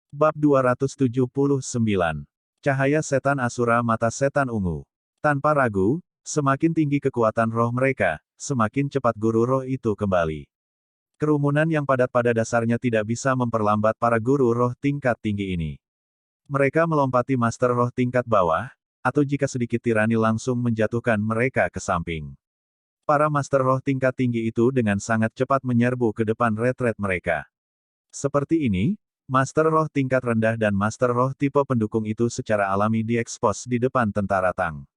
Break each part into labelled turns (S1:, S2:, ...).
S1: Bab 279. Cahaya Setan Asura Mata Setan Ungu. Tanpa ragu, semakin tinggi kekuatan roh mereka, semakin cepat guru roh itu kembali. Kerumunan yang padat pada dasarnya tidak bisa memperlambat para guru roh tingkat tinggi ini. Mereka melompati master roh tingkat bawah, atau jika sedikit tirani langsung menjatuhkan mereka ke samping. Para master roh tingkat tinggi itu dengan sangat cepat menyerbu ke depan retret mereka. Seperti ini, master roh tingkat rendah dan master roh tipe pendukung itu secara alami diekspos di depan tentara Tang.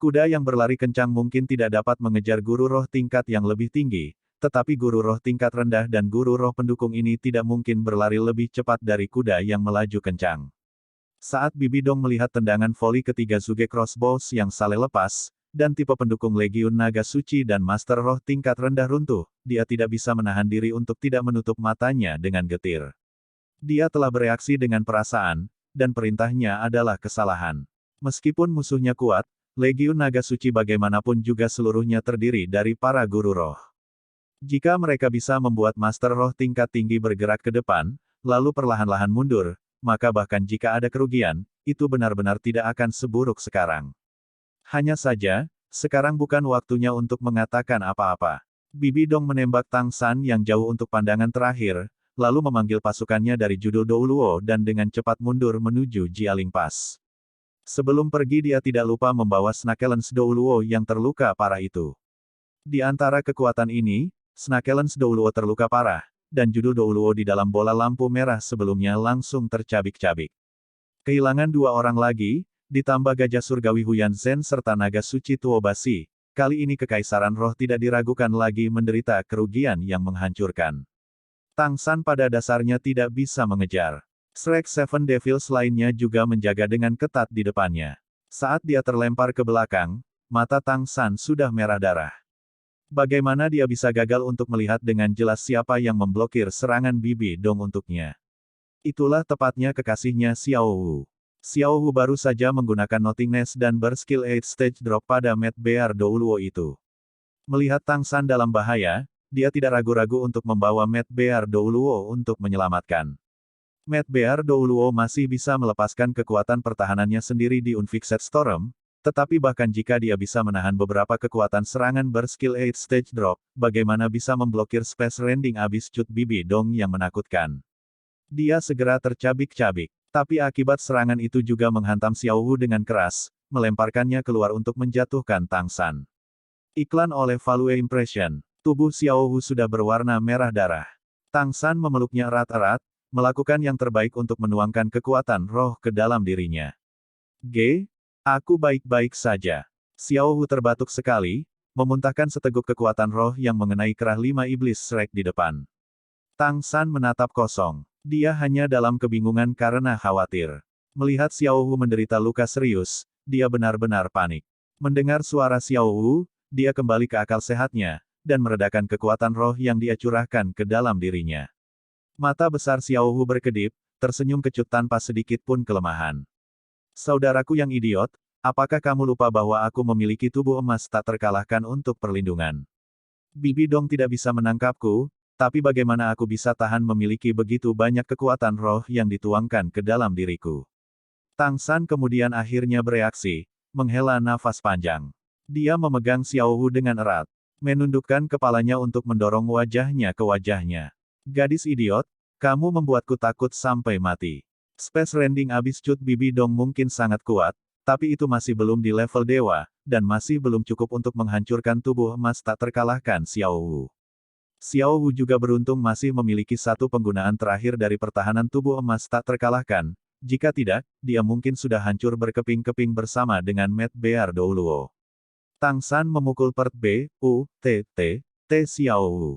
S1: Kuda yang berlari kencang mungkin tidak dapat mengejar guru roh tingkat yang lebih tinggi, tetapi guru roh tingkat rendah dan guru roh pendukung ini tidak mungkin berlari lebih cepat dari kuda yang melaju kencang. Saat Bibi Dong melihat tendangan voli ketiga Zuge Crossbows yang saleh lepas, dan tipe pendukung Legiun Naga Suci dan Master Roh tingkat rendah runtuh, dia tidak bisa menahan diri untuk tidak menutup matanya dengan getir. Dia telah bereaksi dengan perasaan, dan perintahnya adalah kesalahan. Meskipun musuhnya kuat, Legiun Naga Suci bagaimanapun juga seluruhnya terdiri dari para guru roh. Jika mereka bisa membuat Master Roh tingkat tinggi bergerak ke depan, lalu perlahan-lahan mundur, maka bahkan jika ada kerugian, itu benar-benar tidak akan seburuk sekarang. Hanya saja, sekarang bukan waktunya untuk mengatakan apa-apa. Bibi Dong menembak Tang San yang jauh untuk pandangan terakhir, lalu memanggil pasukannya dari Judul Douluo dan dengan cepat mundur menuju Jialing Pass. Sebelum pergi dia tidak lupa membawa Snakelens Douluo yang terluka parah itu. Di antara kekuatan ini, Snakelens Douluo terluka parah, dan Judul Douluo di dalam bola lampu merah sebelumnya langsung tercabik-cabik. Kehilangan dua orang lagi, ditambah gajah surgawi Huyan Zhen serta naga suci Tuobasi, kali ini kekaisaran roh tidak diragukan lagi menderita kerugian yang menghancurkan. Tang San pada dasarnya tidak bisa mengejar. Shrek Seven Devils lainnya juga menjaga dengan ketat di depannya. Saat dia terlempar ke belakang, mata Tang San sudah merah darah. Bagaimana dia bisa gagal untuk melihat dengan jelas siapa yang memblokir serangan Bibi Dong untuknya? Itulah tepatnya kekasihnya Xiao Wu. Xiao Wu baru saja menggunakan Nothingness dan berskill 8 stage drop pada Mad Bear Douluo itu. Melihat Tang San dalam bahaya, dia tidak ragu-ragu untuk membawa Mad Bear Douluo untuk menyelamatkan. Mad Bear Douluo masih bisa melepaskan kekuatan pertahanannya sendiri di Unfixed Storm, tetapi bahkan jika dia bisa menahan beberapa kekuatan serangan berskill 8 stage drop, bagaimana bisa memblokir Space Rending Abyss Cut Bibi Dong yang menakutkan? Dia segera tercabik-cabik. Tapi akibat serangan itu juga menghantam Xiao Wu dengan keras, melemparkannya keluar untuk menjatuhkan Tang San. Iklan oleh Value Impression. Tubuh Xiao Wu sudah berwarna merah darah. Tang San memeluknya erat-erat, melakukan yang terbaik untuk menuangkan kekuatan roh ke dalam dirinya. Aku baik-baik saja. Xiao Wu terbatuk sekali, memuntahkan seteguk kekuatan roh yang mengenai kerah 5 iblis Shrek di depan. Tang San menatap kosong. Dia hanya dalam kebingungan karena khawatir. Melihat Xiao Wu menderita luka serius, dia benar-benar panik. Mendengar suara Xiao Wu, dia kembali ke akal sehatnya, dan meredakan kekuatan roh yang dia curahkan ke dalam dirinya. Mata besar Xiao Wu berkedip, tersenyum kecut tanpa sedikit pun kelemahan. Saudaraku yang idiot, apakah kamu lupa bahwa aku memiliki tubuh emas tak terkalahkan untuk perlindungan? Bibi Dong tidak bisa menangkapku, tapi bagaimana aku bisa tahan memiliki begitu banyak kekuatan roh yang dituangkan ke dalam diriku? Tang San kemudian akhirnya bereaksi, menghela nafas panjang. Dia memegang Xiao Wu dengan erat, menundukkan kepalanya untuk mendorong wajahnya ke wajahnya. Gadis idiot, kamu membuatku takut sampai mati. Space Rending Abyss Cut Bibi Dong mungkin sangat kuat, tapi itu masih belum di level dewa, dan masih belum cukup untuk menghancurkan tubuh emas tak terkalahkan Xiao Wu. Xiao Wu juga beruntung masih memiliki satu penggunaan terakhir dari pertahanan tubuh emas tak terkalahkan, jika tidak, dia mungkin sudah hancur berkeping-keping bersama dengan Mad Bear Douluo. Tang San memukul perut T Xiao Wu.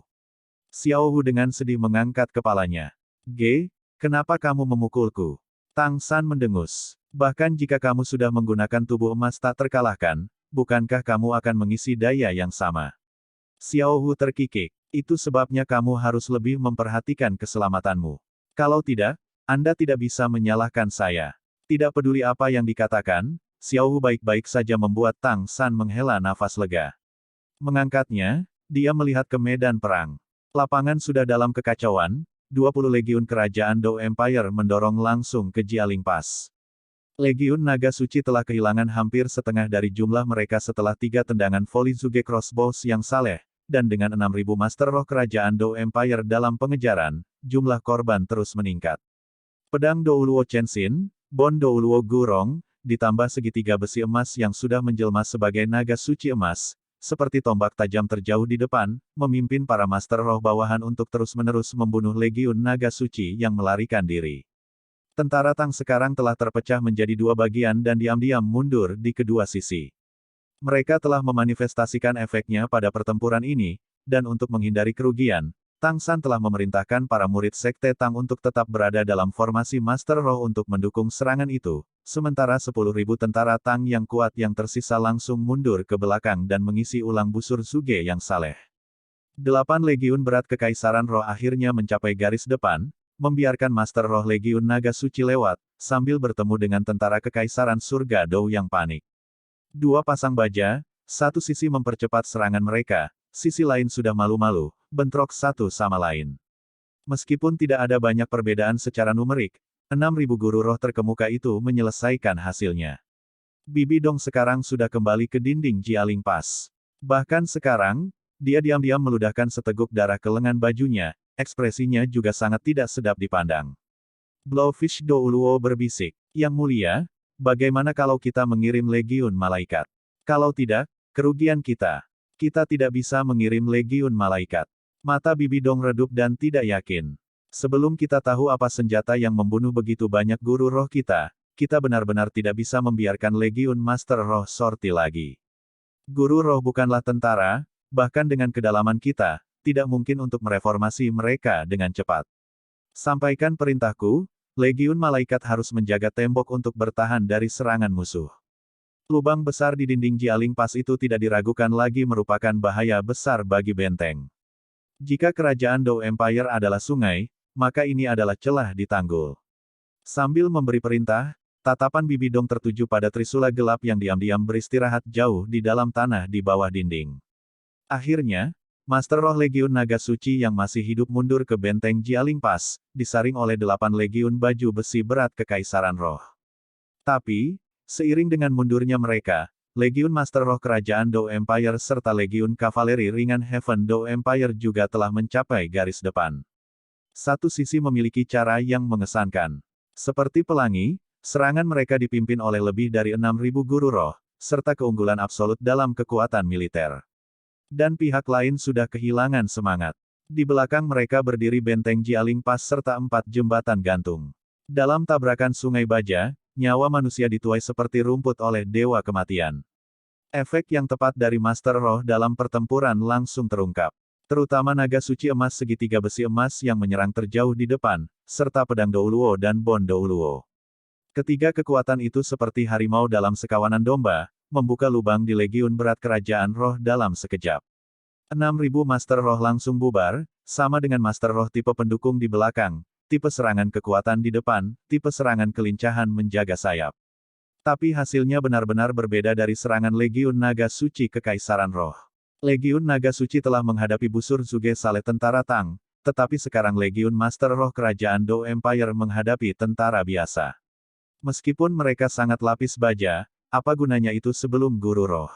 S1: Xiao Wu dengan sedih mengangkat kepalanya. Kenapa kamu memukulku? Tang San mendengus. Bahkan jika kamu sudah menggunakan tubuh emas tak terkalahkan, bukankah kamu akan mengisi daya yang sama? Xiao Wu terkikik. Itu sebabnya kamu harus lebih memperhatikan keselamatanmu. Kalau tidak, Anda tidak bisa menyalahkan saya. Tidak peduli apa yang dikatakan, Xiao Wu baik-baik saja membuat Tang San menghela nafas lega. Mengangkatnya, dia melihat ke medan perang. Lapangan sudah dalam kekacauan, 20 legiun kerajaan Dou Empire mendorong langsung ke Jialing Pass. Legiun Naga Suci telah kehilangan hampir setengah dari jumlah mereka setelah 3 tendangan volley Zuge Crossbows yang saleh, dan dengan 6.000 Master Roh kerajaan Dou Empire dalam pengejaran, jumlah korban terus meningkat. Pedang Douluo Chenshin, Bon Douluo Gurong, ditambah segitiga besi emas yang sudah menjelma sebagai naga suci emas, seperti tombak tajam terjauh di depan, memimpin para Master Roh bawahan untuk terus-menerus membunuh legiun naga suci yang melarikan diri. Tentara Tang sekarang telah terpecah menjadi 2 bagian dan diam-diam mundur di kedua sisi. Mereka telah memanifestasikan efeknya pada pertempuran ini, dan untuk menghindari kerugian, Tang San telah memerintahkan para murid Sekte Tang untuk tetap berada dalam formasi Master Roh untuk mendukung serangan itu, sementara 10.000 tentara Tang yang kuat yang tersisa langsung mundur ke belakang dan mengisi ulang busur Zuge yang saleh. 8 legiun berat Kekaisaran Roh akhirnya mencapai garis depan, membiarkan Master Roh Legiun Naga Suci lewat, sambil bertemu dengan tentara Kekaisaran Surga Dou yang panik. 2 pasang baja, satu sisi mempercepat serangan mereka, sisi lain sudah malu-malu, bentrok satu sama lain. Meskipun tidak ada banyak perbedaan secara numerik, 6.000 guru roh terkemuka itu menyelesaikan hasilnya. Bibi Dong sekarang sudah kembali ke dinding Jialing Pass. Bahkan sekarang, dia diam-diam meludahkan seteguk darah ke lengan bajunya, ekspresinya juga sangat tidak sedap dipandang. Blowfish Douluo berbisik, "Yang mulia, bagaimana kalau kita mengirim legiun malaikat? Kalau tidak, kerugian kita. Kita tidak bisa mengirim legiun malaikat." Mata Bibi Dong redup dan tidak yakin. Sebelum kita tahu apa senjata yang membunuh begitu banyak guru roh kita benar-benar tidak bisa membiarkan legiun Master Roh sorti lagi. Guru roh bukanlah tentara, bahkan dengan kedalaman kita, tidak mungkin untuk mereformasi mereka dengan cepat. Sampaikan perintahku, legiun malaikat harus menjaga tembok untuk bertahan dari serangan musuh. Lubang besar di dinding Jialing Pass itu tidak diragukan lagi merupakan bahaya besar bagi benteng. Jika kerajaan Dou Empire adalah sungai, maka ini adalah celah di tanggul. Sambil memberi perintah, tatapan Bibi Dong tertuju pada trisula gelap yang diam-diam beristirahat jauh di dalam tanah di bawah dinding. Akhirnya, Master Roh Legiun Naga Suci yang masih hidup mundur ke benteng Jialing Pass, disaring oleh 8 legiun baju besi berat Kekaisaran Roh. Tapi, seiring dengan mundurnya mereka, Legiun Master Roh Kerajaan Dou Empire serta Legiun Kavaleri Ringan Heaven Dou Empire juga telah mencapai garis depan. Satu sisi memiliki cara yang mengesankan. Seperti pelangi, serangan mereka dipimpin oleh lebih dari 6.000 guru roh, serta keunggulan absolut dalam kekuatan militer. Dan pihak lain sudah kehilangan semangat. Di belakang mereka berdiri benteng Jialing Pass serta 4 jembatan gantung. Dalam tabrakan sungai baja, nyawa manusia dituai seperti rumput oleh Dewa Kematian. Efek yang tepat dari Master Roh dalam pertempuran langsung terungkap. Terutama naga suci emas segitiga besi emas yang menyerang terjauh di depan, serta pedang Douluo dan Bon Douluo. Ketiga kekuatan itu seperti harimau dalam sekawanan domba, membuka lubang di legiun berat kerajaan roh dalam sekejap. 6.000 Master Roh langsung bubar, sama dengan Master Roh tipe pendukung di belakang, tipe serangan kekuatan di depan, tipe serangan kelincahan menjaga sayap. Tapi hasilnya benar-benar berbeda dari serangan Legiun Naga Suci Kekaisaran Roh. Legiun Naga Suci telah menghadapi busur Zuge Saleh tentara Tang, tetapi sekarang Legiun Master Roh Kerajaan Dou Empire menghadapi tentara biasa. Meskipun mereka sangat lapis baja, apa gunanya itu sebelum guru roh?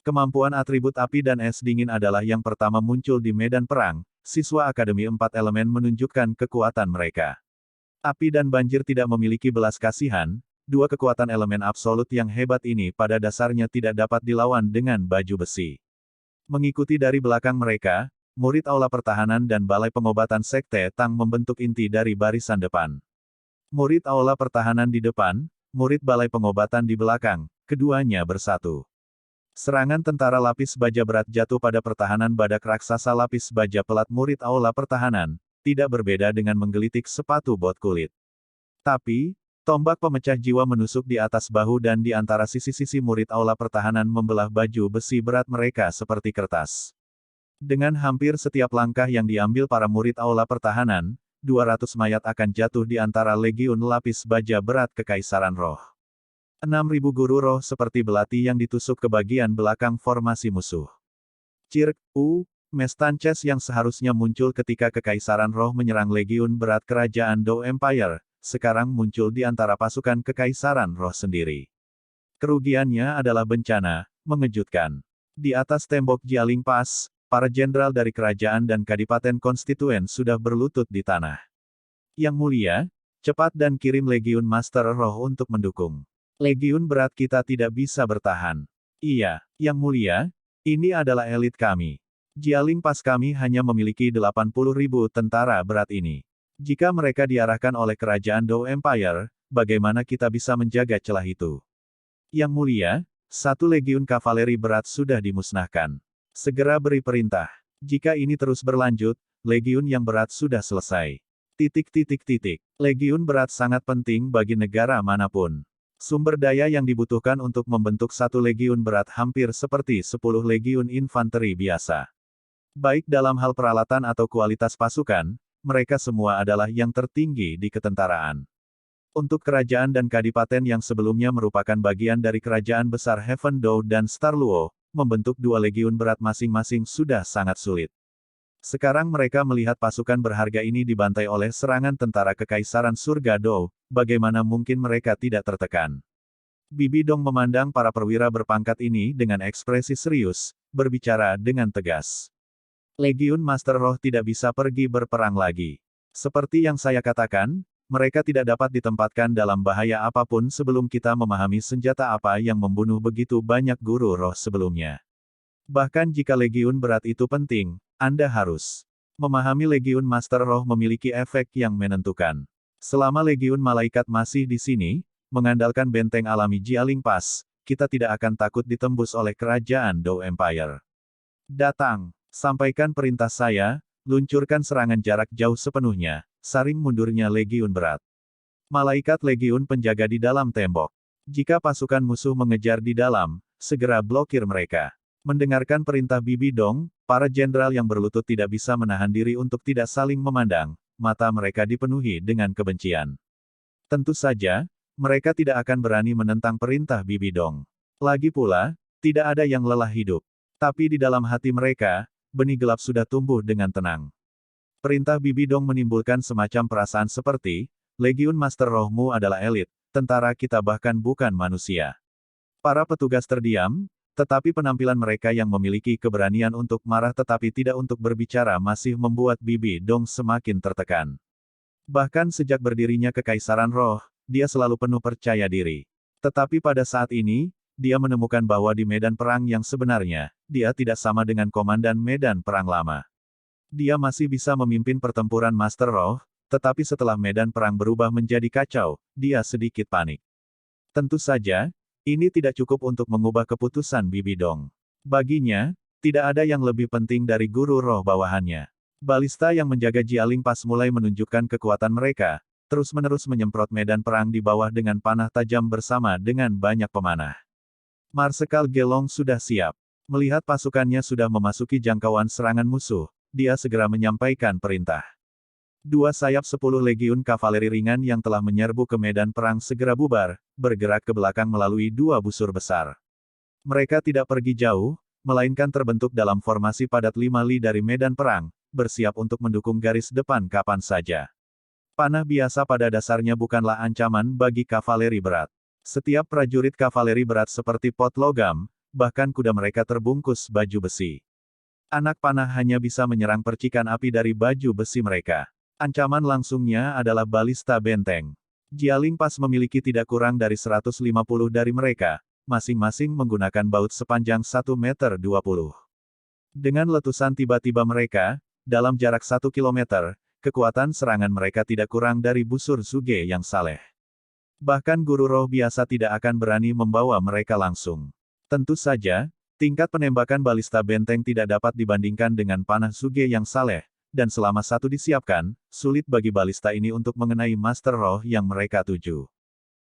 S1: Kemampuan atribut api dan es dingin adalah yang pertama muncul di medan perang, siswa Akademi 4 Elemen menunjukkan kekuatan mereka. Api dan banjir tidak memiliki belas kasihan, dua kekuatan elemen absolut yang hebat ini pada dasarnya tidak dapat dilawan dengan baju besi. Mengikuti dari belakang mereka, murid Aula Pertahanan dan Balai Pengobatan Sekte Tang membentuk inti dari barisan depan. Murid Aula Pertahanan di depan, murid Balai Pengobatan di belakang, keduanya bersatu. Serangan tentara lapis baja berat jatuh pada pertahanan badak raksasa lapis baja pelat murid Aula Pertahanan, tidak berbeda dengan menggelitik sepatu bot kulit. Tapi, tombak pemecah jiwa menusuk di atas bahu dan di antara sisi-sisi murid Aula Pertahanan membelah baju besi berat mereka seperti kertas. Dengan hampir setiap langkah yang diambil para murid Aula Pertahanan, 200 mayat akan jatuh di antara legiun lapis baja berat Kekaisaran Roh. 6.000 guru roh seperti belati yang ditusuk ke bagian belakang formasi musuh. Cirk, Mestances yang seharusnya muncul ketika Kekaisaran Roh menyerang Legiun Berat Kerajaan Dou Empire, sekarang muncul di antara pasukan Kekaisaran Roh sendiri. Kerugiannya adalah bencana, mengejutkan. Di atas tembok Jialing Pass, para jenderal dari kerajaan dan kadipaten konstituen sudah berlutut di tanah. Yang mulia, cepat dan kirim Legiun Master Roh untuk mendukung. Legiun berat kita tidak bisa bertahan. Iya, Yang mulia, ini adalah elit kami. Jialing Pass kami hanya memiliki 80.000 tentara berat ini. Jika mereka diarahkan oleh kerajaan Dou Empire, bagaimana kita bisa menjaga celah itu? Yang mulia, 1 legiun kavaleri berat sudah dimusnahkan. Segera beri perintah. Jika ini terus berlanjut, legiun yang berat sudah selesai. Legiun berat sangat penting bagi negara manapun. Sumber daya yang dibutuhkan untuk membentuk 1 legiun berat hampir seperti 10 legiun infanteri biasa. Baik dalam hal peralatan atau kualitas pasukan, mereka semua adalah yang tertinggi di ketentaraan. Untuk kerajaan dan kadipaten yang sebelumnya merupakan bagian dari kerajaan besar Heaven Dou dan Star Luo, membentuk 2 legiun berat masing-masing sudah sangat sulit. Sekarang mereka melihat pasukan berharga ini dibantai oleh serangan tentara Kekaisaran Surga Dou, bagaimana mungkin mereka tidak tertekan? Bibi Dong memandang para perwira berpangkat ini dengan ekspresi serius, berbicara dengan tegas. Legiun Master Roh tidak bisa pergi berperang lagi. Seperti yang saya katakan, mereka tidak dapat ditempatkan dalam bahaya apapun sebelum kita memahami senjata apa yang membunuh begitu banyak guru roh sebelumnya. Bahkan jika legiun berat itu penting, Anda harus memahami legiun Master Roh memiliki efek yang menentukan. Selama legiun malaikat masih di sini, mengandalkan benteng alami Jialing Pass, kita tidak akan takut ditembus oleh kerajaan Dou Empire. Datang! Sampaikan perintah saya, luncurkan serangan jarak jauh sepenuhnya, saring mundurnya legiun berat. Malaikat legiun penjaga di dalam tembok. Jika pasukan musuh mengejar di dalam, segera blokir mereka. Mendengarkan perintah Bibi Dong, para jenderal yang berlutut tidak bisa menahan diri untuk tidak saling memandang, mata mereka dipenuhi dengan kebencian. Tentu saja, mereka tidak akan berani menentang perintah Bibi Dong. Lagi pula, tidak ada yang lelah hidup. Tapi di dalam hati mereka, benih gelap sudah tumbuh dengan tenang. Perintah Bibi Dong menimbulkan semacam perasaan seperti, Legiun Master Rohmu adalah elit, tentara kita bahkan bukan manusia. Para petugas terdiam, tetapi penampilan mereka yang memiliki keberanian untuk marah tetapi tidak untuk berbicara masih membuat Bibi Dong semakin tertekan. Bahkan sejak berdirinya Kekaisaran Roh, dia selalu penuh percaya diri. Tetapi pada saat ini, dia menemukan bahwa di medan perang yang sebenarnya, dia tidak sama dengan komandan medan perang lama. Dia masih bisa memimpin pertempuran Master Roh, tetapi setelah medan perang berubah menjadi kacau, dia sedikit panik. Tentu saja, ini tidak cukup untuk mengubah keputusan Bibi Dong. Baginya, tidak ada yang lebih penting dari guru roh bawahannya. Balista yang menjaga Jialing Pass mulai menunjukkan kekuatan mereka, terus-menerus menyemprot medan perang di bawah dengan panah tajam bersama dengan banyak pemanah. Marsekal Gelong sudah siap. Melihat pasukannya sudah memasuki jangkauan serangan musuh, dia segera menyampaikan perintah. 2 sayap 10 legiun kavaleri ringan yang telah menyerbu ke medan perang segera bubar, bergerak ke belakang melalui 2 busur besar. Mereka tidak pergi jauh, melainkan terbentuk dalam formasi padat 5 li dari medan perang, bersiap untuk mendukung garis depan kapan saja. Panah biasa pada dasarnya bukanlah ancaman bagi kavaleri berat. Setiap prajurit kavaleri berat seperti pot logam, bahkan kuda mereka terbungkus baju besi. Anak panah hanya bisa menyerang percikan api dari baju besi mereka. Ancaman langsungnya adalah balista benteng. Jialing Pass memiliki tidak kurang dari 150 dari mereka, masing-masing menggunakan baut sepanjang 1,20 meter. Dengan letusan tiba-tiba mereka, dalam jarak 1 kilometer, kekuatan serangan mereka tidak kurang dari busur Zuge yang saleh. Bahkan guru roh biasa tidak akan berani membawa mereka langsung. Tentu saja, tingkat penembakan balista benteng tidak dapat dibandingkan dengan panah Zuge yang saleh, dan selama satu disiapkan, sulit bagi balista ini untuk mengenai Master Roh yang mereka tuju.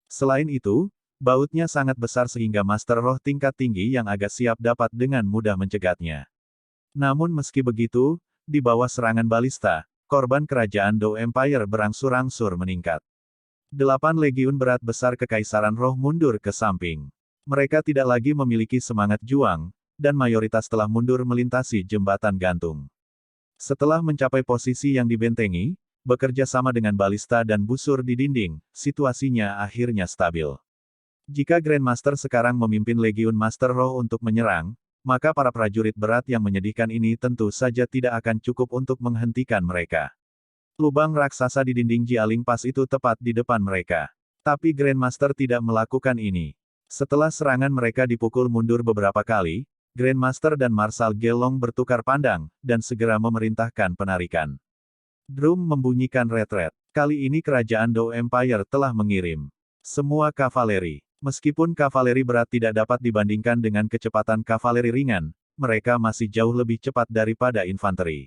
S1: Selain itu, bautnya sangat besar sehingga Master Roh tingkat tinggi yang agak siap dapat dengan mudah mencegatnya. Namun meski begitu, di bawah serangan balista, korban kerajaan Dou Empire berangsur-angsur meningkat. 8 legiun berat besar Kekaisaran Roh mundur ke samping. Mereka tidak lagi memiliki semangat juang, dan mayoritas telah mundur melintasi jembatan gantung. Setelah mencapai posisi yang dibentengi, bekerja sama dengan balista dan busur di dinding, situasinya akhirnya stabil. Jika Grandmaster sekarang memimpin Legiun Master Roh untuk menyerang, maka para prajurit berat yang menyedihkan ini tentu saja tidak akan cukup untuk menghentikan mereka. Lubang raksasa di dinding Jialing Pass itu tepat di depan mereka. Tapi Grandmaster tidak melakukan ini. Setelah serangan mereka dipukul mundur beberapa kali, Grandmaster dan Marshal Gelong bertukar pandang, dan segera memerintahkan penarikan. Drum membunyikan retret. Kali ini kerajaan Dou Empire telah mengirim semua kavaleri. Meskipun kavaleri berat tidak dapat dibandingkan dengan kecepatan kavaleri ringan, mereka masih jauh lebih cepat daripada infanteri.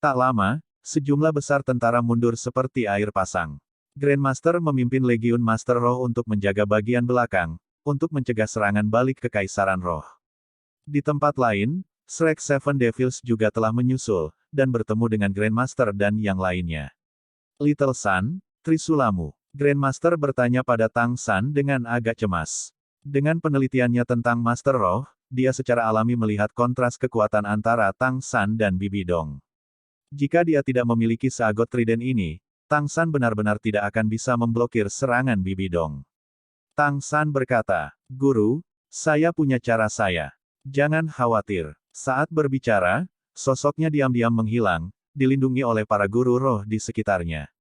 S1: Tak lama, sejumlah besar tentara mundur seperti air pasang. Grandmaster memimpin Legiun Master Roh untuk menjaga bagian belakang, untuk mencegah serangan balik ke Kekaisaran Roh. Di tempat lain, Shrek Seven Devils juga telah menyusul, dan bertemu dengan Grandmaster dan yang lainnya. Little Sun, Trisulamu. Grandmaster bertanya pada Tang San dengan agak cemas. Dengan penelitiannya tentang Master Roh, dia secara alami melihat kontras kekuatan antara Tang San dan Bibi Dong. Jika dia tidak memiliki seagot trident ini, Tang San benar-benar tidak akan bisa memblokir serangan Bibi Dong. Tang San berkata, "Guru, saya punya cara saya. Jangan khawatir." Saat berbicara, sosoknya diam-diam menghilang, dilindungi oleh para guru roh di sekitarnya.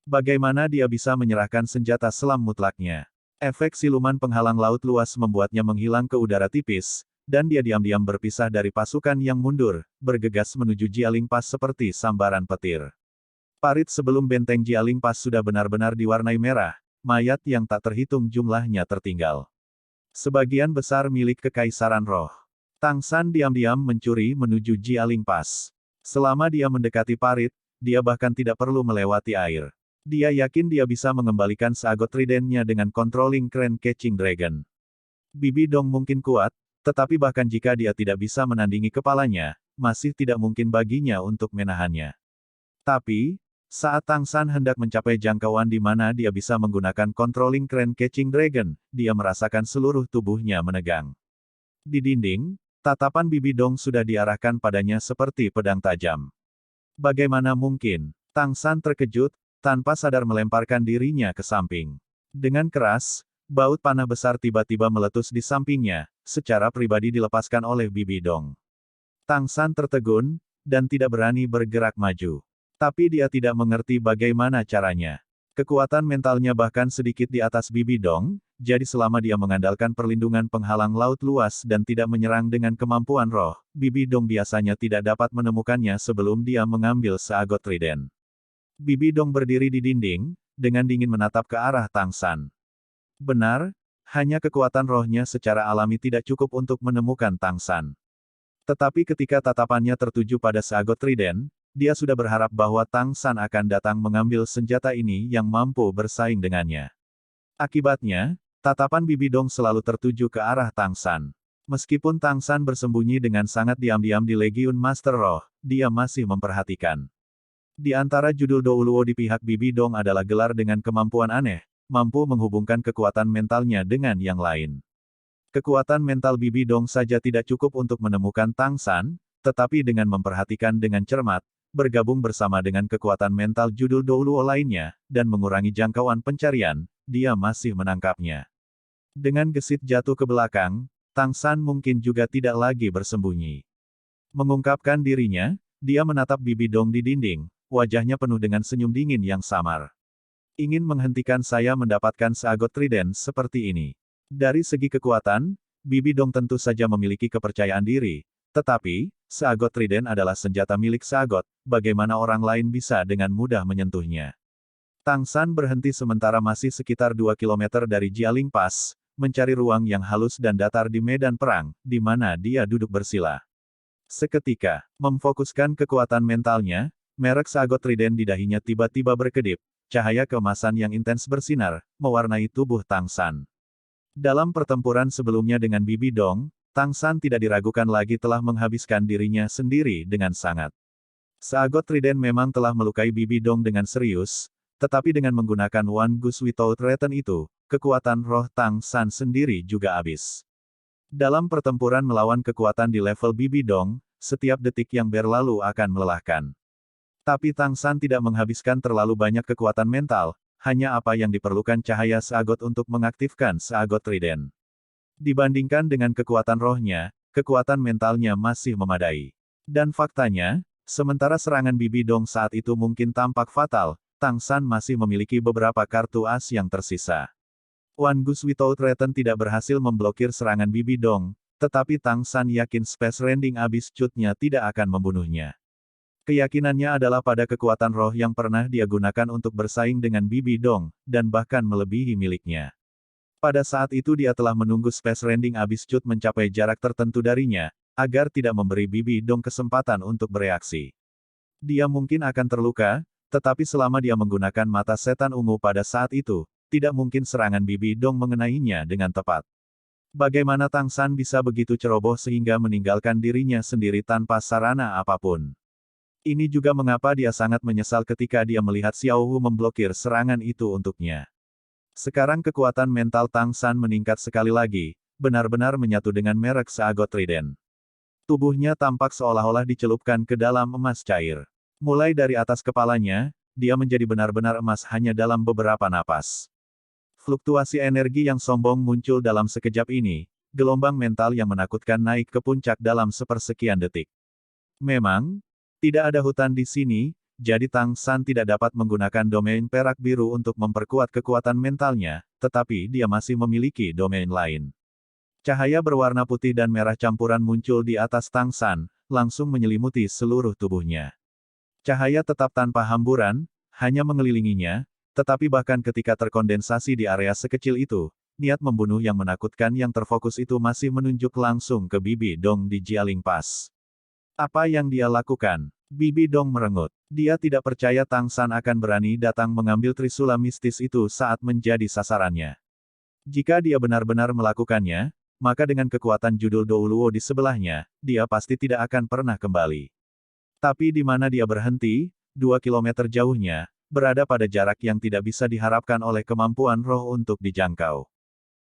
S1: Bagaimana dia bisa menyerahkan senjata selam mutlaknya? Efek siluman penghalang laut luas membuatnya menghilang ke udara tipis, dan dia diam-diam berpisah dari pasukan yang mundur, bergegas menuju Jialing Pass seperti sambaran petir. Parit sebelum benteng Jialing Pass sudah benar-benar diwarnai merah, mayat yang tak terhitung jumlahnya tertinggal. Sebagian besar milik Kekaisaran Roh. Tang San diam-diam mencuri menuju Jialing Pass. Selama dia mendekati parit, dia bahkan tidak perlu melewati air. Dia yakin dia bisa mengembalikan seagot tridentnya dengan Controlling Crane Catching Dragon. Bibi Dong mungkin kuat, tetapi bahkan jika dia tidak bisa menandingi kepalanya, masih tidak mungkin baginya untuk menahannya. Tapi, saat Tang San hendak mencapai jangkauan di mana dia bisa menggunakan Controlling Crane Catching Dragon, dia merasakan seluruh tubuhnya menegang. Di dinding, tatapan Bibi Dong sudah diarahkan padanya seperti pedang tajam. Bagaimana mungkin? Tang San terkejut, tanpa sadar melemparkan dirinya ke samping. Dengan keras, baut panah besar tiba-tiba meletus di sampingnya, secara pribadi dilepaskan oleh Bibi Dong. Tang San tertegun, dan tidak berani bergerak maju. Tapi dia tidak mengerti bagaimana caranya. Kekuatan mentalnya bahkan sedikit di atas Bibi Dong, jadi selama dia mengandalkan perlindungan penghalang laut luas dan tidak menyerang dengan kemampuan roh, Bibi Dong biasanya tidak dapat menemukannya sebelum dia mengambil seagot trident. Bibi Dong berdiri di dinding, dengan dingin menatap ke arah Tang San. Benar, hanya kekuatan rohnya secara alami tidak cukup untuk menemukan Tang San. Tetapi ketika tatapannya tertuju pada seagot trident, dia sudah berharap bahwa Tang San akan datang mengambil senjata ini yang mampu bersaing dengannya. Akibatnya, tatapan Bibi Dong selalu tertuju ke arah Tang San. Meskipun Tang San bersembunyi dengan sangat diam-diam di Legiun Master Roh, dia masih memperhatikan. Di antara judul Douluo di pihak Bibi Dong adalah gelar dengan kemampuan aneh, mampu menghubungkan kekuatan mentalnya dengan yang lain. Kekuatan mental Bibi Dong saja tidak cukup untuk menemukan Tang San, tetapi dengan memperhatikan dengan cermat, bergabung bersama dengan kekuatan mental judul Douluo lainnya, dan mengurangi jangkauan pencarian, dia masih menangkapnya. Dengan gesit jatuh ke belakang, Tang San mungkin juga tidak lagi bersembunyi. Mengungkapkan dirinya, dia menatap Bibi Dong di dinding, wajahnya penuh dengan senyum dingin yang samar. Ingin menghentikan saya mendapatkan seagot trident seperti ini. Dari segi kekuatan, Bibi Dong tentu saja memiliki kepercayaan diri, tetapi, seagot trident adalah senjata milik seagot, bagaimana orang lain bisa dengan mudah menyentuhnya. Tang San berhenti sementara masih sekitar 2 km dari Jialing Pass, mencari ruang yang halus dan datar di medan perang, di mana dia duduk bersila. Seketika, memfokuskan kekuatan mentalnya, merek seagot trident di dahinya tiba-tiba berkedip, cahaya keemasan yang intens bersinar, mewarnai tubuh Tang San. Dalam pertempuran sebelumnya dengan Bibi Dong, Tang San tidak diragukan lagi telah menghabiskan dirinya sendiri dengan sangat. Seagot trident memang telah melukai Bibi Dong dengan serius, tetapi dengan menggunakan One Goose Without Return itu, kekuatan roh Tang San sendiri juga habis. Dalam pertempuran melawan kekuatan di level Bibi Dong, setiap detik yang berlalu akan melelahkan. Tapi Tang San tidak menghabiskan terlalu banyak kekuatan mental, hanya apa yang diperlukan cahaya seagot untuk mengaktifkan seagot trident. Dibandingkan dengan kekuatan rohnya, kekuatan mentalnya masih memadai. Dan faktanya, sementara serangan Bibi Dong saat itu mungkin tampak fatal, Tang San masih memiliki beberapa kartu as yang tersisa. One Goose Without Return tidak berhasil memblokir serangan Bibi Dong, tetapi Tang San yakin Space Rending Abyss Chute-nya tidak akan membunuhnya. Keyakinannya adalah pada kekuatan roh yang pernah dia gunakan untuk bersaing dengan Bibi Dong, dan bahkan melebihi miliknya. Pada saat itu dia telah menunggu Space Rending Abyss Chute mencapai jarak tertentu darinya, agar tidak memberi Bibi Dong kesempatan untuk bereaksi. Dia mungkin akan terluka, tetapi selama dia menggunakan mata setan ungu pada saat itu, tidak mungkin serangan Bibi Dong mengenainya dengan tepat. Bagaimana Tang San bisa begitu ceroboh sehingga meninggalkan dirinya sendiri tanpa sarana apapun? Ini juga mengapa dia sangat menyesal ketika dia melihat Xiao Hu memblokir serangan itu untuknya. Sekarang kekuatan mental Tang San meningkat sekali lagi, benar-benar menyatu dengan merek seagot trident. Tubuhnya tampak seolah-olah dicelupkan ke dalam emas cair. Mulai dari atas kepalanya, dia menjadi benar-benar emas hanya dalam beberapa napas. Fluktuasi energi yang sombong muncul dalam sekejap ini, gelombang mental yang menakutkan naik ke puncak dalam sepersekian detik. Memang, tidak ada hutan di sini, jadi Tang San tidak dapat menggunakan domain perak biru untuk memperkuat kekuatan mentalnya, tetapi dia masih memiliki domain lain. Cahaya berwarna putih dan merah campuran muncul di atas Tang San, langsung menyelimuti seluruh tubuhnya. Cahaya tetap tanpa hamburan, hanya mengelilinginya, tetapi bahkan ketika terkondensasi di area sekecil itu, niat membunuh yang menakutkan yang terfokus itu masih menunjuk langsung ke Bibi Dong di Jialing Pass. Apa yang dia lakukan? Bibi Dong merengut. Dia tidak percaya Tang San akan berani datang mengambil trisula mistis itu saat menjadi sasarannya. Jika dia benar-benar melakukannya, maka dengan kekuatan judul Douluo di sebelahnya, dia pasti tidak akan pernah kembali. Tapi di mana dia berhenti, 2 kilometer jauhnya, berada pada jarak yang tidak bisa diharapkan oleh kemampuan roh untuk dijangkau.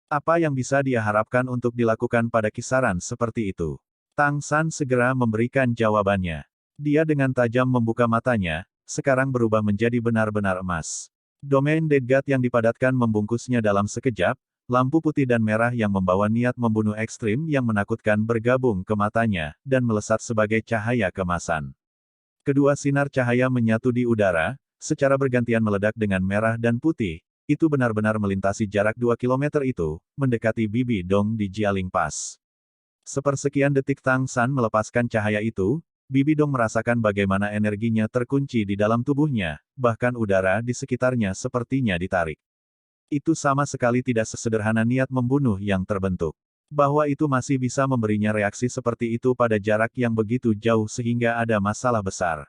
S1: Apa yang bisa dia harapkan untuk dilakukan pada kisaran seperti itu? Tang San segera memberikan jawabannya. Dia dengan tajam membuka matanya, sekarang berubah menjadi benar-benar emas. Domain Dead God yang dipadatkan membungkusnya dalam sekejap, lampu putih dan merah yang membawa niat membunuh ekstrim yang menakutkan bergabung ke matanya, dan melesat sebagai cahaya kemasan. Kedua sinar cahaya menyatu di udara, secara bergantian meledak dengan merah dan putih, itu benar-benar melintasi jarak 2 kilometer itu, mendekati Bibi Dong di Jialing Pass. Sepersekian detik Tang San melepaskan cahaya itu, Bibi Dong merasakan bagaimana energinya terkunci di dalam tubuhnya, bahkan udara di sekitarnya sepertinya ditarik. Itu sama sekali tidak sesederhana niat membunuh yang terbentuk. Bahwa itu masih bisa memberinya reaksi seperti itu pada jarak yang begitu jauh sehingga ada masalah besar.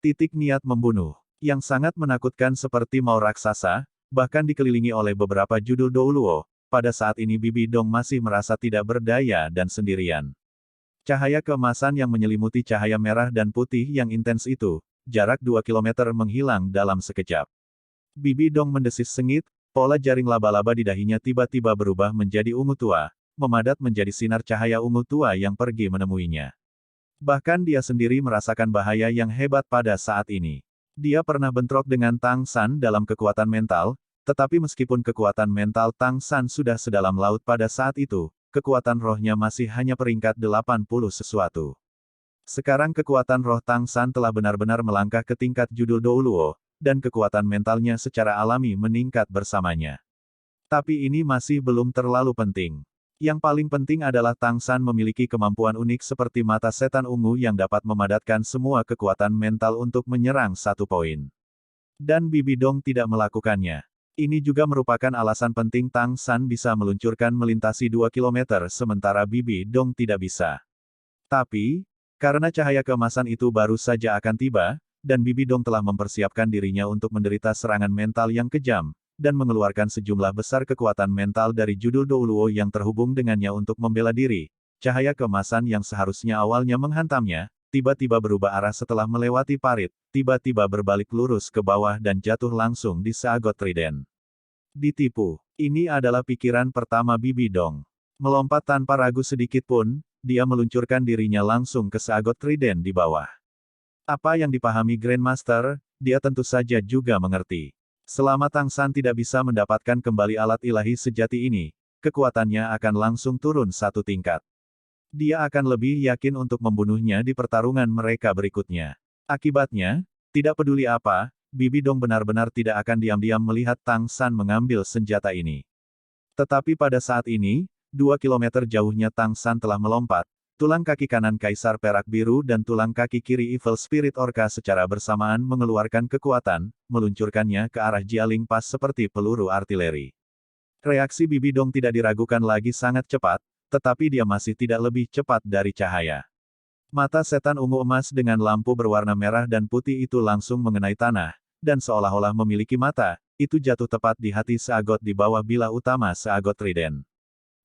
S1: Titik niat membunuh. Yang sangat menakutkan seperti mau raksasa, bahkan dikelilingi oleh beberapa judul Douluo, pada saat ini Bibi Dong masih merasa tidak berdaya dan sendirian. Cahaya keemasan yang menyelimuti cahaya merah dan putih yang intens itu, jarak 2 kilometer menghilang dalam sekejap. Bibi Dong mendesis sengit, pola jaring laba-laba di dahinya tiba-tiba berubah menjadi ungu tua, memadat menjadi sinar cahaya ungu tua yang pergi menemuinya. Bahkan dia sendiri merasakan bahaya yang hebat pada saat ini. Dia pernah bentrok dengan Tang San dalam kekuatan mental, tetapi meskipun kekuatan mental Tang San sudah sedalam laut pada saat itu, kekuatan rohnya masih hanya peringkat 80 sesuatu. Sekarang kekuatan roh Tang San telah benar-benar melangkah ke tingkat judul Douluo, dan kekuatan mentalnya secara alami meningkat bersamanya. Tapi ini masih belum terlalu penting. Yang paling penting adalah Tang San memiliki kemampuan unik seperti mata setan ungu yang dapat memadatkan semua kekuatan mental untuk menyerang satu poin. Dan Bibi Dong tidak melakukannya. Ini juga merupakan alasan penting Tang San bisa meluncurkan melintasi 2 kilometer sementara Bibi Dong tidak bisa. Tapi, karena cahaya keemasan itu baru saja akan tiba, dan Bibi Dong telah mempersiapkan dirinya untuk menderita serangan mental yang kejam, dan mengeluarkan sejumlah besar kekuatan mental dari judul Douluo yang terhubung dengannya untuk membela diri, cahaya keemasan yang seharusnya awalnya menghantamnya, tiba-tiba berubah arah setelah melewati parit, tiba-tiba berbalik lurus ke bawah dan jatuh langsung di seagot trident. Ditipu. Ini adalah pikiran pertama Bibi Dong. Melompat tanpa ragu sedikit pun, dia meluncurkan dirinya langsung ke Sagot Trident di bawah. Apa yang dipahami Grandmaster, dia tentu saja juga mengerti. Selama Tang San tidak bisa mendapatkan kembali alat ilahi sejati ini, kekuatannya akan langsung turun satu tingkat. Dia akan lebih yakin untuk membunuhnya di pertarungan mereka berikutnya. Akibatnya, tidak peduli apa, Bibi Dong benar-benar tidak akan diam-diam melihat Tang San mengambil senjata ini. Tetapi pada saat ini, 2 kilometer jauhnya Tang San telah melompat, tulang kaki kanan Kaisar Perak Biru dan tulang kaki kiri Evil Spirit Orca secara bersamaan mengeluarkan kekuatan, meluncurkannya ke arah Jialing Pass seperti peluru artileri. Reaksi Bibi Dong tidak diragukan lagi sangat cepat, tetapi dia masih tidak lebih cepat dari cahaya. Mata setan ungu emas dengan lampu berwarna merah dan putih itu langsung mengenai tanah, dan seolah-olah memiliki mata, itu jatuh tepat di hati Sagot di bawah bilah utama Sagot Trident.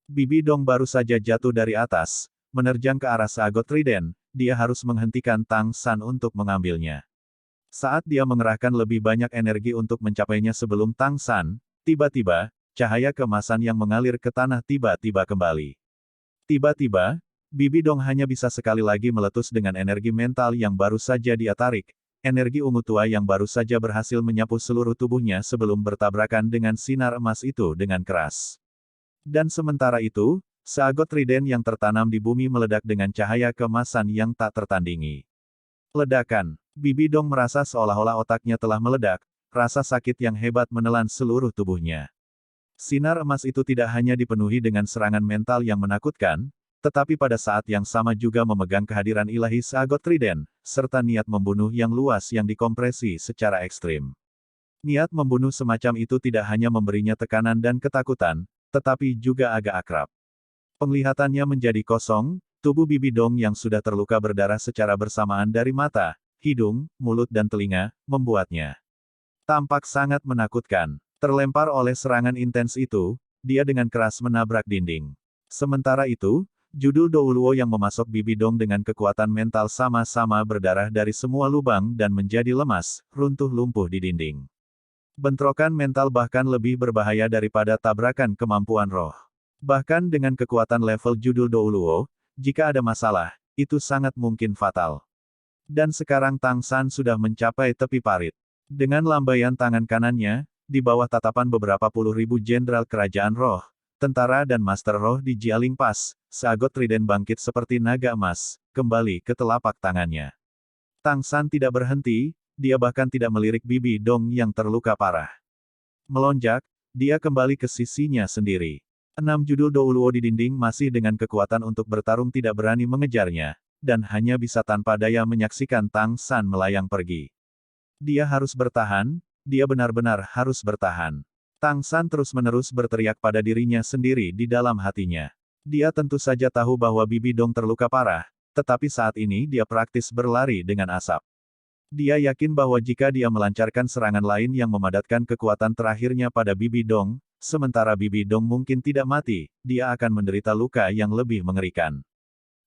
S1: Bibi Dong baru saja jatuh dari atas, menerjang ke arah Sagot Trident, dia harus menghentikan Tang San untuk mengambilnya. Saat dia mengerahkan lebih banyak energi untuk mencapainya sebelum Tang San, tiba-tiba, cahaya keemasan yang mengalir ke tanah tiba-tiba kembali. Tiba-tiba, Bibi Dong hanya bisa sekali lagi meletus dengan energi mental yang baru saja dia tarik, energi ungu tua yang baru saja berhasil menyapu seluruh tubuhnya sebelum bertabrakan dengan sinar emas itu dengan keras. Dan sementara itu, Sagot Trident yang tertanam di bumi meledak dengan cahaya keemasan yang tak tertandingi. Ledakan. Bibi Dong merasa seolah-olah otaknya telah meledak, rasa sakit yang hebat menelan seluruh tubuhnya. Sinar emas itu tidak hanya dipenuhi dengan serangan mental yang menakutkan, tetapi pada saat yang sama juga memegang kehadiran ilahi Sagot Trident, serta niat membunuh yang luas yang dikompresi secara ekstrim. Niat membunuh semacam itu tidak hanya memberinya tekanan dan ketakutan, tetapi juga agak akrab. Penglihatannya menjadi kosong, tubuh Bibi Dong yang sudah terluka berdarah secara bersamaan dari mata, hidung, mulut dan telinga, membuatnya tampak sangat menakutkan. Terlempar oleh serangan intens itu, dia dengan keras menabrak dinding. Sementara itu, Judul Douluo yang memasok Bibi Dong dengan kekuatan mental sama-sama berdarah dari semua lubang dan menjadi lemas, runtuh lumpuh di dinding. Bentrokan mental bahkan lebih berbahaya daripada tabrakan kemampuan roh. Bahkan dengan kekuatan level Judul Douluo, jika ada masalah, itu sangat mungkin fatal. Dan sekarang Tang San sudah mencapai tepi parit. Dengan lambaian tangan kanannya, di bawah tatapan beberapa puluh ribu jenderal kerajaan roh, tentara dan master roh di Jialing Pass, Sagot Trident bangkit seperti naga emas, kembali ke telapak tangannya. Tang San tidak berhenti, dia bahkan tidak melirik Bibi Dong yang terluka parah. Melonjak, dia kembali ke sisinya sendiri. 6 judul Douluo di dinding masih dengan kekuatan untuk bertarung tidak berani mengejarnya, dan hanya bisa tanpa daya menyaksikan Tang San melayang pergi. Dia harus bertahan, dia benar-benar harus bertahan. Tang San terus-menerus berteriak pada dirinya sendiri di dalam hatinya. Dia tentu saja tahu bahwa Bibi Dong terluka parah, tetapi saat ini dia praktis berlari dengan asap. Dia yakin bahwa jika dia melancarkan serangan lain yang memadatkan kekuatan terakhirnya pada Bibi Dong, sementara Bibi Dong mungkin tidak mati, dia akan menderita luka yang lebih mengerikan.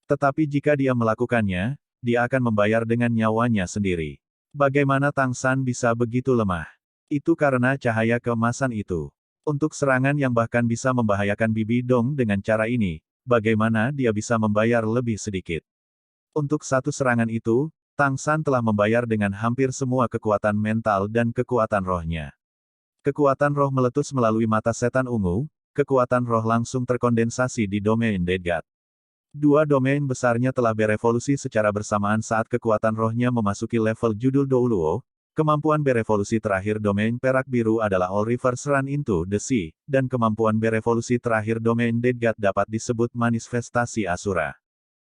S1: Tetapi jika dia melakukannya, dia akan membayar dengan nyawanya sendiri. Bagaimana Tang San bisa begitu lemah? Itu karena cahaya keemasan itu. Untuk serangan yang bahkan bisa membahayakan Bibi Dong dengan cara ini, bagaimana dia bisa membayar lebih sedikit? Untuk satu serangan itu, Tang San telah membayar dengan hampir semua kekuatan mental dan kekuatan rohnya. Kekuatan roh meletus melalui mata setan ungu, kekuatan roh langsung terkondensasi di domain Dead God. Dua domain besarnya telah berevolusi secara bersamaan saat kekuatan rohnya memasuki level Judul Douluo. Kemampuan berevolusi terakhir domain Perak Biru adalah All Rivers Run into the Sea, dan kemampuan berevolusi terakhir domain Dead God dapat disebut manifestasi Asura.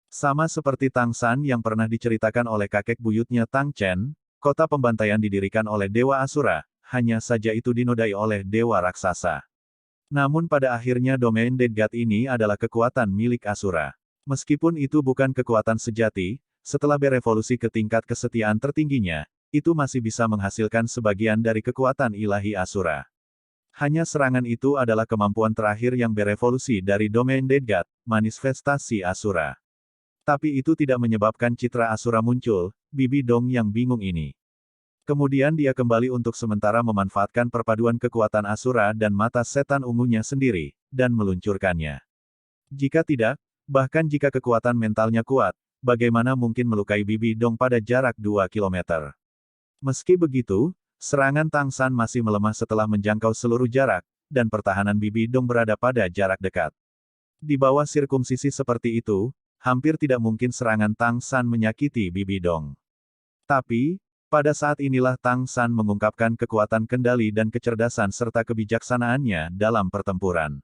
S1: Sama seperti Tang San yang pernah diceritakan oleh kakek buyutnya Tang Chen, kota pembantaian didirikan oleh Dewa Asura, hanya saja itu dinodai oleh Dewa Raksasa. Namun pada akhirnya domain Dead God ini adalah kekuatan milik Asura. Meskipun itu bukan kekuatan sejati, setelah berevolusi ke tingkat kesetiaan tertingginya, itu masih bisa menghasilkan sebagian dari kekuatan ilahi Asura. Hanya serangan itu adalah kemampuan terakhir yang berevolusi dari domain Dead God, manifestasi Asura. Tapi itu tidak menyebabkan citra Asura muncul, Bibi Dong yang bingung ini. Kemudian dia kembali untuk sementara memanfaatkan perpaduan kekuatan Asura dan mata setan ungunya sendiri, dan meluncurkannya. Jika tidak, bahkan jika kekuatan mentalnya kuat, bagaimana mungkin melukai Bibi Dong pada jarak 2 kilometer? Meski begitu, serangan Tang San masih melemah setelah menjangkau seluruh jarak, dan pertahanan Bibi Dong berada pada jarak dekat. Di bawah sirkumsisi seperti itu, hampir tidak mungkin serangan Tang San menyakiti Bibi Dong. Tapi, pada saat inilah Tang San mengungkapkan kekuatan kendali dan kecerdasan serta kebijaksanaannya dalam pertempuran.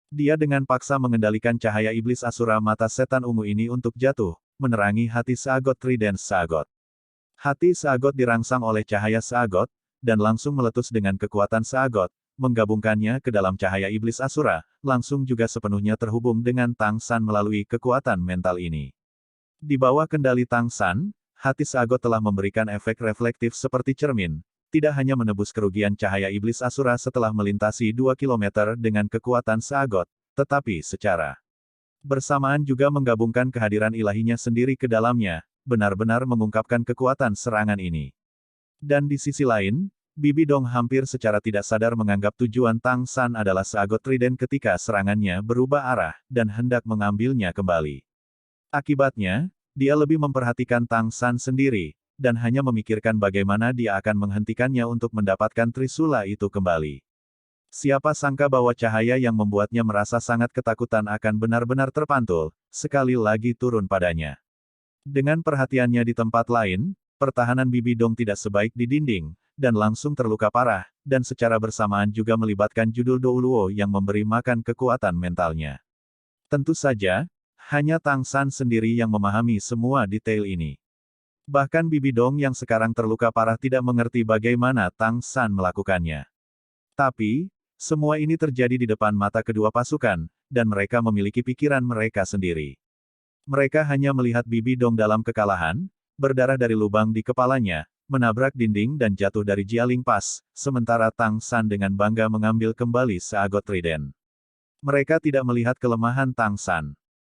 S1: Dia dengan paksa mengendalikan cahaya iblis Asura mata setan ungu ini untuk jatuh, menerangi hati Seagot Trident Seagot. Hati Seagot dirangsang oleh cahaya Seagot, dan langsung meletus dengan kekuatan Seagot, menggabungkannya ke dalam cahaya iblis Asura, langsung juga sepenuhnya terhubung dengan Tang San melalui kekuatan mental ini. Di bawah kendali Tang San, hati Seagot telah memberikan efek reflektif seperti cermin, tidak hanya menebus kerugian cahaya iblis Asura setelah melintasi 2 kilometer dengan kekuatan Seagot, tetapi secara bersamaan juga menggabungkan kehadiran ilahinya sendiri ke dalamnya, benar-benar mengungkapkan kekuatan serangan ini. Dan di sisi lain, Bibi Dong hampir secara tidak sadar menganggap tujuan Tang San adalah Seagot Trident ketika serangannya berubah arah, dan hendak mengambilnya kembali. Akibatnya, dia lebih memperhatikan Tang San sendiri, dan hanya memikirkan bagaimana dia akan menghentikannya untuk mendapatkan Trisula itu kembali. Siapa sangka bahwa cahaya yang membuatnya merasa sangat ketakutan akan benar-benar terpantul, sekali lagi turun padanya. Dengan perhatiannya di tempat lain, pertahanan Bibi Dong tidak sebaik di dinding, dan langsung terluka parah, dan secara bersamaan juga melibatkan judul Douluo yang memberi makan kekuatan mentalnya. Tentu saja, hanya Tang San sendiri yang memahami semua detail ini. Bahkan Bibi Dong yang sekarang terluka parah tidak mengerti bagaimana Tang San melakukannya. Tapi, semua ini terjadi di depan mata kedua pasukan, dan mereka memiliki pikiran mereka sendiri. Mereka hanya melihat Bibi Dong dalam kekalahan, berdarah dari lubang di kepalanya, menabrak dinding dan jatuh dari Jialing Pass, sementara Tang San dengan bangga mengambil kembali Seagot Trident. Mereka tidak melihat kelemahan Tang San.